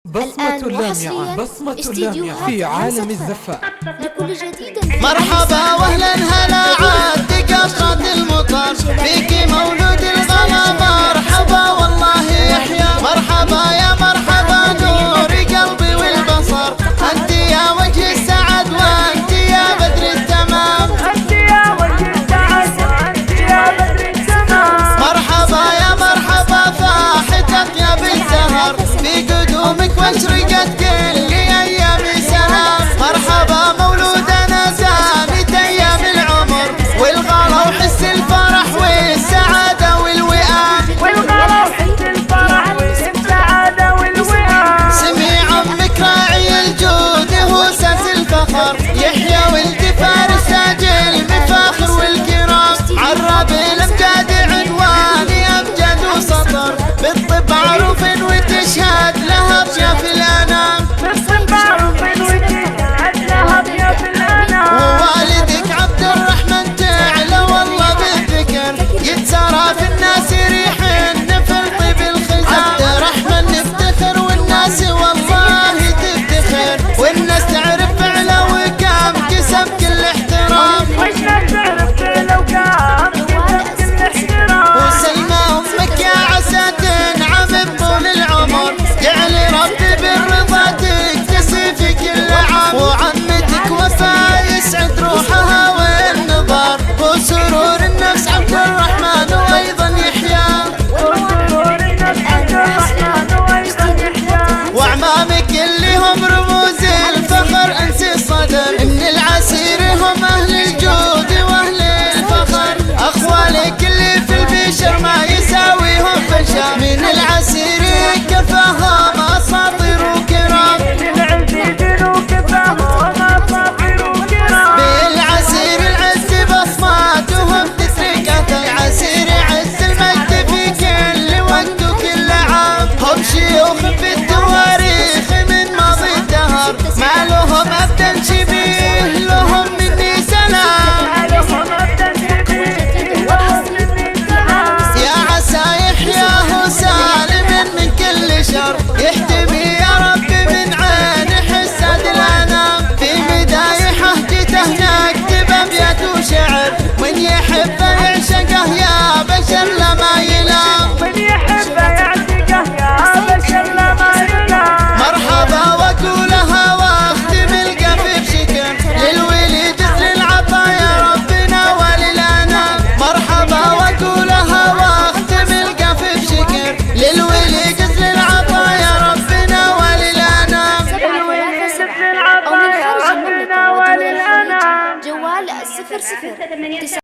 بصمة لامعة، بصمة لامعة في عالم الزفاف. لكل جديد مرحبا واهلا هلا عاد قطرة المطر فيكي مولود الغلا. مرحبا والله يحيى، مرحبا يا مرحبا نور قلبي والبصر. انت يا وجه السعد وانت يا بدر التمام، انت يا وجه السعد وانت يا بدر التمام. مرحبا يا مرحبا فاحت اطيب الزهر في قدومك واشرقت كل ايام سلام. مرحبا مولودنا زانت ايام العمر والغلا وحس الفرح والسعاده والوئام، والغلا وحس الفرح والسعاده والوئام. سمي عمك راعي الجود هو ساس الفخر، يحيى ولد فارس تاج المفاخر والكرام. عرب الامجاد عنواني امجد وسطر، بالطب معروف وتشهد لها بشاف الانام. بالطب معروف وتشهد لها بشاف الانام. ووالدك عبد الرحمن تعلى والله بالذكر، يتسارى في الناس ريح النفل طيب الخزام. عبد الرحمن نفتخر والناس والله تفتخر، والناس تعرف فعله وكام كسب كل احترام. والناس تعرف لو كان كسب كل احترام. وسلمى امك يا عسى تنعم بطول العمر، جعل ربي بالرضا تكتسي في كل عام. وعمتك وفاء يسعد روحها والنظر، وسرور النفس عبد الرحمن وايضا يحيى. وسرور النفس عبد الرحمن وايضا يحيى. واعمامك اللي هم رموز الفخر انسي الصدر، من العسير هم اهل الجود واهل الفخر. اخوالك اللي في البشر ما يساويهم بشر، من العسير كفاهم اساطير وكرام. العزيز وكفاهم اساطير وكرام. بالعسير العز بصماتهم تسرقات، العسير عز المجد في كل وقت وكل عام. هم شيوخ في التواريخ من ماضي الدهر، ما لهم ابدا شبيه لهم مني سلام. لهم ابدا شبيه لهم مني سلام. يا عسى يحياه سالم من كل شر، يحتمي يا ربي من عين حساد الانام. في مدايحه جيته نكتب ابيات وشعر، من يحبه يعشقه يا بشر لما يلام. من يحب يعشقه يا بشر لما يلام. مرحبا واقولها واختم القفي بشكر، للولي جزل العطايا ربنا وللانام. مرحبا واقولها واختم القفي بشكر، للولي جزل العطايا ربنا وللانام. الولي جزل العطايا ربنا وللانام. جوال 00